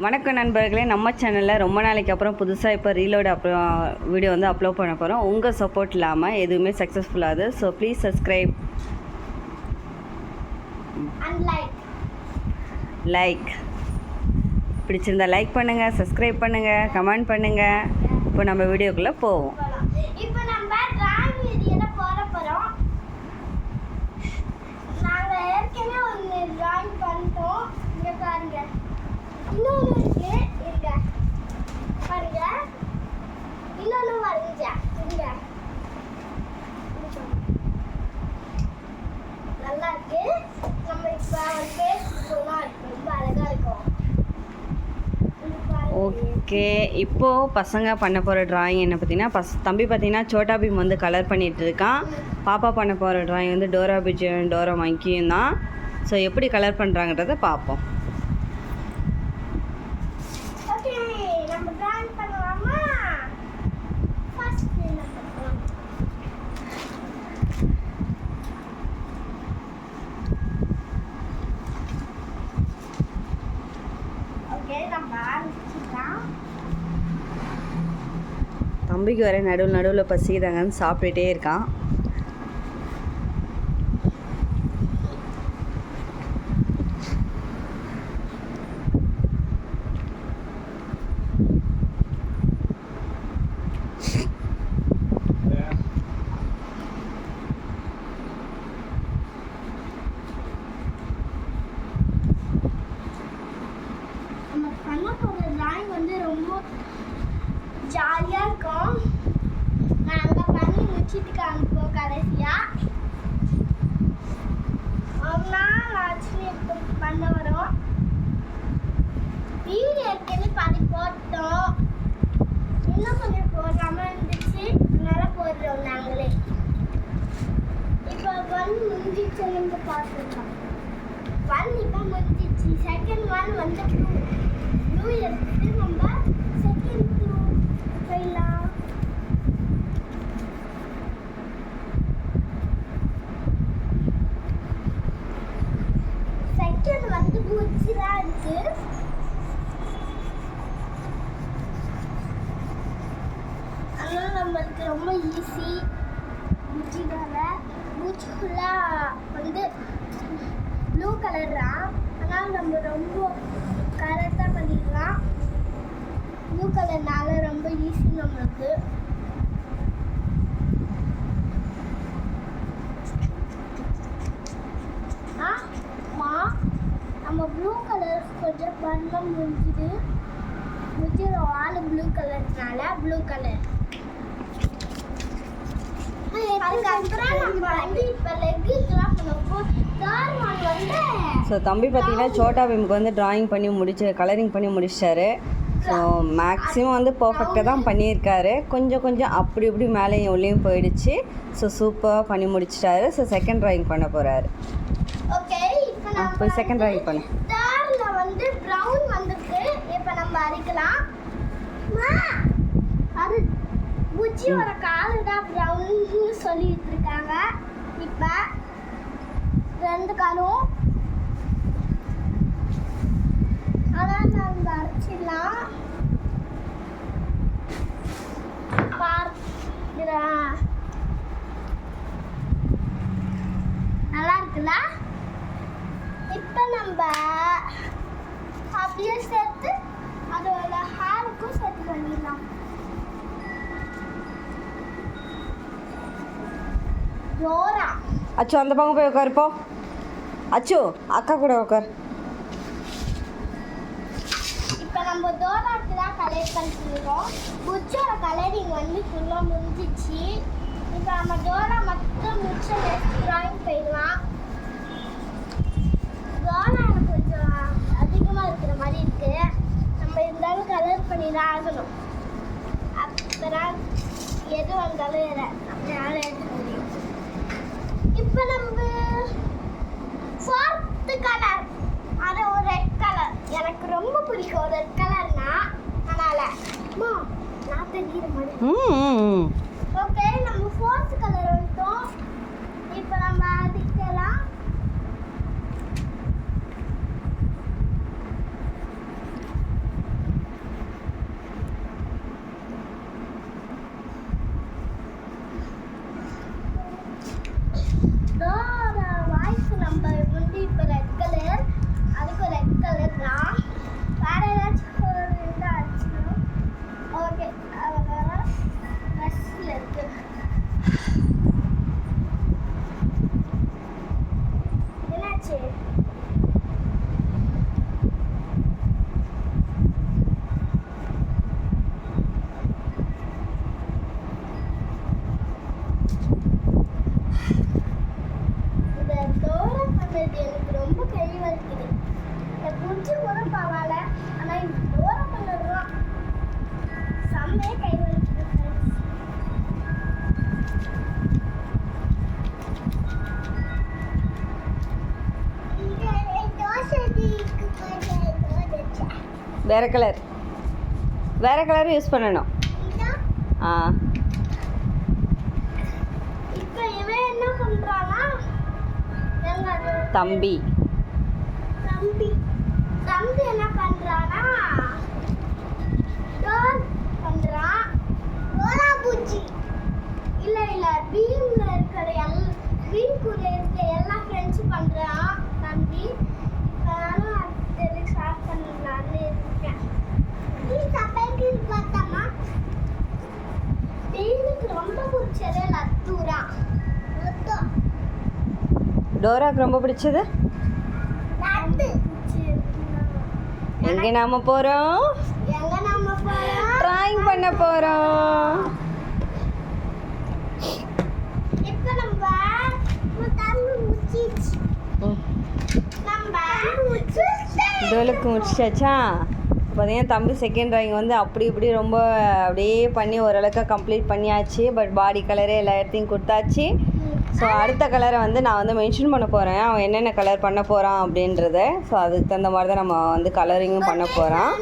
வணக்கம் நண்பர்களே, நம்ம சேனலில் ரொம்ப நாளைக்கு அப்புறம் புதுசாக இப்போ ரீலோடு அப்புறம் வீடியோ வந்து அப்லோட் பண்ண போகிறோம். உங்கள் சப்போர்ட் இல்லாமல் எதுவுமே சக்ஸஸ்ஃபுல்லாகுது. So please subscribe and like பிடிச்சிருந்தா லைக் பண்ணுங்கள், சப்ஸ்கிரைப் பண்ணுங்கள், கமெண்ட் பண்ணுங்கள். இப்போ நம்ம வீடியோக்குள்ளே போவோம். இப்போ நம்ம டிராயிங் வீடியோல போறோம். நாங்க ஏற்கனவே ஒரு டிராயிங் பண்ணிட்டோம். இங்க பாருங்க, இன்னொன்று இருக்கு. இருங்க பாருங்க, இன்னொன்று வரைஞ்சா இருங்க. நல்லா இருக்கு. நம்ம இப்போ ஒரு பேஸ் போனால் ரொம்ப அழகா இருக்கும். ஓகே, இப்போது பசங்க பண்ண போகிற ட்ராயிங் என்ன பார்த்தீங்கன்னா, தம்பி பார்த்தீங்கன்னா சோட்டா பீம் வந்து கலர் பண்ணிகிட்டு இருக்கான். பாப்பா பண்ண போகிற ட்ராயிங் வந்து டோரா பிஜியும் டோரா மங்கியும் தான். ஸோ எப்படி கலர் பண்ணுறாங்கன்றதை பார்ப்போம். தம்பிக்கு வர நடுவில் பசிக்குதாங்கன்னு சாப்பிட்டுட்டே இருக்கான். ஜாலியாக இருக்கும். நாங்கள் பண்ணி முடிச்சுட்டு காமிப்போம். கடைசியாக ஆச்சு பண்ண வரோம். வீடியோ ஏற்கனவே பாதி போட்டோம், இன்னும் கொஞ்சம் போடாம இருந்துச்சு, அதனால போடுறோம் நாங்களே. இப்போ ஒன் முடிஞ்சிச்சு பார்த்துருக்கோம். ஒன் இப்போ முடிஞ்சிச்சு. செகண்ட் ஒன் வந்து ப்ளூ எடுத்து நம்ம செகண்ட் ப்ளூ போயிடலாம். செகண்ட் வந்து பூச்சிதான் இருக்கு. அதனால நம்மளுக்கு ரொம்ப ஈஸி. பூச்சிக்குள்ள வந்து ப்ளூ கலர் தான், அதனால நம்ம ரொம்ப கரெக்டாக பண்ணிடலாம். ப்ளூ கலர்னால ரொம்ப ஈஸி நம்மளுக்கு. நம்ம ப்ளூ கலர் கொஞ்சம் பண்ண முடிஞ்சுது. ஆளு ப்ளூ கலர்னால ப்ளூ கலர். ஸோ தம்பி பார்த்தீங்கன்னா சோட்டா பீமுக்கு வந்து ட்ராயிங் பண்ணி கலரிங் பண்ணி முடிச்சிட்டாரு. ஸோ மேக்ஸிமம் வந்து பர்ஃபெக்டாக தான் பண்ணியிருக்காரு. கொஞ்சம் அப்படி இப்படி மேலேயும் உள்ளேயும் போயிடுச்சு. ஸோ சூப்பராக பண்ணி முடிச்சிட்டாரு. ஸோ செகண்ட் ட்ராயிங் பண்ண போகிறாரு. போய் செகண்ட் ட்ராயிங் பண்ணு. தேர்ட்ல வந்து ப்ரவுன் வந்துருக்கு. இப்போ நம்ம அரைக்கலாம். அது பூச்சியோட காலு தான் ப்ரவுன்னு சொல்லிட்டு இருக்காங்க. இப்போ ரெண்டு காலும் அதான் நம்ம அரைச்சிடலாம். நல்லா இருக்குல்ல? இப்போ நம்ம அப்படியே சேர்த்து அதோட ஹேருக்கும் சேர்த்து பண்ணிடலாம். டோரா அச்சு அந்த பக்கம் போய் உட்காருப்போ. அச்சு அக்கா கூட உட்கார். இப்போ நம்ம டோராக்கு தான் கலர் பண்ணிருக்கோம். புச்சோட கலரிங் வந்து ஃபுல்லாக முடிஞ்சிச்சு. இப்போ நம்ம டோரா மட்டும் முடிச்ச நெக்ஸ்ட் ட்ராயிங் போயிடலாம். டோரா எனக்கு கொஞ்சம் அதிகமாக இருக்கிற மாதிரி இருக்கு. நம்ம இருந்தாலும் கலர் பண்ணி தான் ஆகணும். அப்புறம் எது வந்தாலும் அப்படினால எடுக்க முடியும். இப்போ நம்ம ஃபோர்த்து கலர், அது ஒரு ரெட் கலர். எனக்கு ரொம்ப பிடிக்கும் ரெட் கலர்னா, அதனால நான் தெரியுற மாதிரி. ஓகே, நம்ம ஃபோர்த்து கலர் வந்துட்டோம். இப்போ நம்ம அடிக்கலாம். வேறு கலர் யூஸ் பண்ணணும். ஆ இப்போ இவன் என்ன பண்றானா? தம்பி என்ன பண்றானா? டோர் பண்றான். டோரா பூச்சி இல்ல பீம்ல இருக்கிற பீம் கூட இருக்க எல்லா ஃப்ரெண்ட்ஸ் பண்றான் தம்பி. நானும் அடுத்து ஸ்டார்ட் பண்ணலாம்னு இருக்கேன். நீ சபைக்கு பார்த்தாமா? பீமுக்கு ரொம்ப பிடிச்சது லத்தூரா. டோராக்கு ரொம்ப பிடிச்சது எங்கே நாம போகிறோம்? ட்ராயிங் பண்ண போகிறோம். இப்போ நம்ம டோலுக்கு முடிச்சாச்சா? பார்த்தீங்கன்னா தம்பி செகண்ட் ட்ராயிங் வந்து அப்படி இப்படி ரொம்ப அப்படியே பண்ணி ஓரளவுக்கு கம்ப்ளீட் பண்ணியாச்சு. பட் பாடி கலரு எல்லா இடத்தையும் கொடுத்தாச்சு. ஸோ அடுத்த கலரை வந்து நான் வந்து மென்ஷன் பண்ண போகிறேன், அவன் என்னென்ன கலர் பண்ண போகிறான் அப்படின்றத. ஸோ அதுக்கு தகுந்த மாதிரி தான் நம்ம வந்து கலரிங்கும் பண்ண போகிறான்.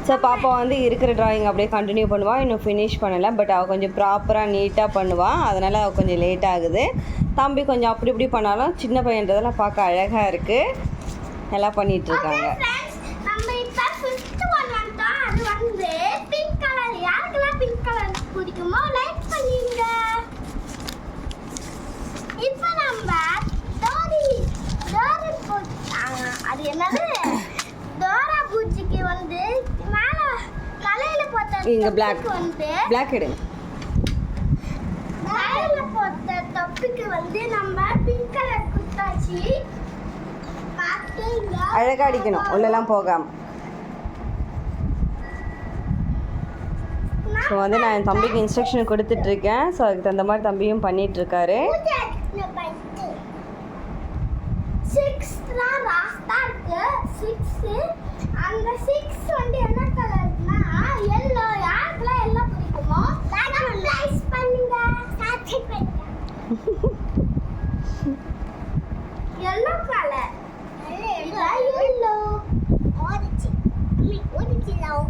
ஸோ பாப்பா வந்து இருக்கிற ட்ராயிங் அப்படியே கண்டினியூ பண்ணுவாள், இன்னும் ஃபினிஷ் பண்ணலை. பட் அவள் கொஞ்சம் ப்ராப்பராக நீட்டாக பண்ணுவாள், அதனால் அவள் கொஞ்சம் லேட் ஆகுது. தம்பி கொஞ்சம் அப்படி இப்படி பண்ணாலும் சின்ன பையன்றதெல்லாம் பார்க்க அழகாக இருக்குது. எல்லாம் பண்ணிகிட்ருக்காங்க. இப்போ நம்ம அது என்னது டோரா பூச்சிக்கு வந்து மேல தலையில போட்ட இங்க black எடுங்க. தலையில போட்ட தொப்பிக்கு வந்து நம்ம பிங்க் கலர் குத்தாச்சு. பாத்தீங்க அழகா அடிக்கணும், உள்ளெல்லாம் போகாம. ஸோ வந்து நான் என் தம்பிக்கு இன்ஸ்ட்ரக்ஷன் கொடுத்துட்ருக்கேன். ஸோ அதுக்கு தகுந்த மாதிரி தம்பியும் பண்ணிகிட்ருக்காரு. அந்த 6 வந்து என்ன கலர்னா yellow. யாருக்குலாம் yellow பிடிக்குமோ ப்ரைஸ் பண்ணுங்க, சப்ஸ்கிரைப் பண்ணுங்க. yellow colour yellow orange yellow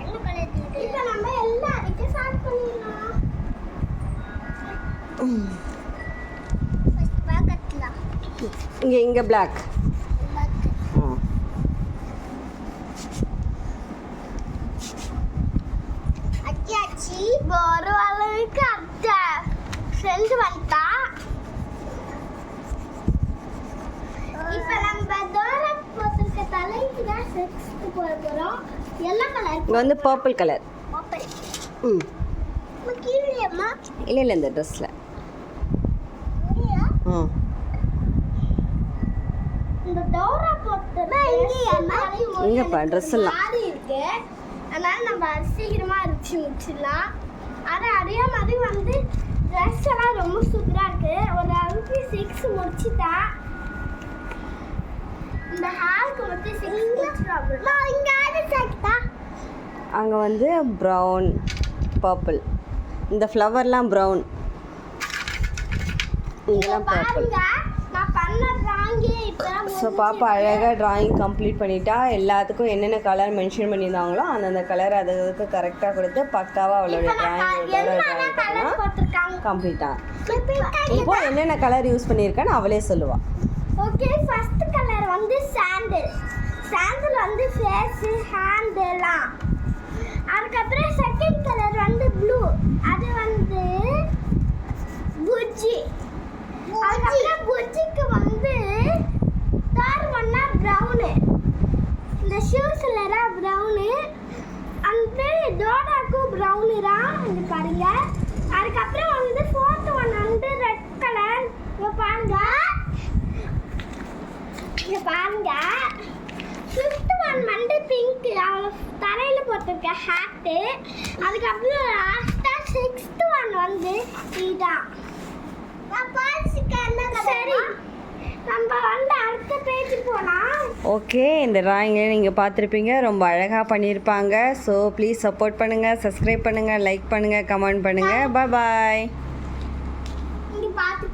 என்ன கலர் இது? இப்போ நம்ம எல்லாம் அடிக்க ஸ்டார்ட் பண்ணிடலாம். ஃபர்ஸ்ட் பாக்கட்ல இங்க black. ஒரு அளவுக்கு அத்த ஃப்ரெண்ட் வந்துட்டா. இப்போ நம்ம தூரம் போட்டிருக்க தலைக்கு தான் செக்ஸ்க்கு போகிறோம். எல்லா கலர் இங்கே வந்து பர்பிள் கலர். கீழேம்மா இல்லை இந்த ட்ரெஸ்ஸில் இந்த டோரா போட்டு இங்கேப்பா ட்ரெஸ் எல்லாம் இருக்கு. அதனால நம்ம சீக்கிரமாக அரிச்சு முடிச்சிடலாம். அதே மாதிரி வந்து ட்ரெஸ் எல்லாம் ரொம்ப சூப்பராக இருக்குது. ஒரு அளவுக்கு 6 முடிச்சுட்டா. இந்த ஹேருக்கு மட்டும் 6 முடிச்சிடலாம். இங்கே அங்கே வந்து ப்ரௌன் பர்பிள், இந்த ஃப்ளவர்லாம் ப்ரௌன், இதெல்லாம் பர்பிள். ஸோ பாப்பா அழகாக ட்ராயிங் கம்ப்ளீட் பண்ணிட்டா. எல்லாத்துக்கும் என்னென்ன கலர் மென்ஷன் பண்ணியிருந்தாங்களோ அந்தந்த கலர் அதுக்கு கரெக்டாக கொடுத்து பக்காவாக அவளோட ட்ராயிங் கம்ப்ளீட்டாக. இப்போ என்னென்ன கலர் யூஸ் பண்ணியிருக்கான்னு அவளே சொல்லுவாள். ஓகே, ஃபர்ஸ்ட் கலர் வந்து சாண்டில். சாண்டில் வந்து ஃபேஸ் ஹேண்ட் எல்லாம். அதுக்கப்புறம் செகண்ட் கலர் வந்து ப்ளூ, அது வந்து புஜ்ஜி. அதுக்கப்புறம் புஜ்ஜிக்கு வந்து தேர்ட் ஒன்னா ப்ரௌனு. இந்த ஷூஸ் எல்லாம் ப்ரௌனு. அந்த டோராக்கும் ப்ரௌனு தான் இது பாருங்க. அதுக்கப்புறம் வந்து ஃபோர்த் ஒன் வந்து ரெட் கலர். இங்க பாருங்க. ஃபிஃப்த் ஒன் வந்து பிங்க், அவங்க தலையில் போட்டிருக்க ஹேட்டு. அதுக்கப்புறம் லாஸ்ட்டாக 6th ஒன் வந்து இதுதான். சரி, நம்ம வந்து அடுத்த பேஜ் போகலாம். ஓகே, இந்த ட்ராயிங்கை நீங்கள் பார்த்துருப்பீங்க, ரொம்ப அழகாக பண்ணியிருப்பாங்க. ஸோ ப்ளீஸ் சப்போர்ட் பண்ணுங்கள், சப்ஸ்கிரைப் பண்ணுங்கள், லைக் பண்ணுங்கள், கமெண்ட் பண்ணுங்கள். பாய். இங்கே பார்த்து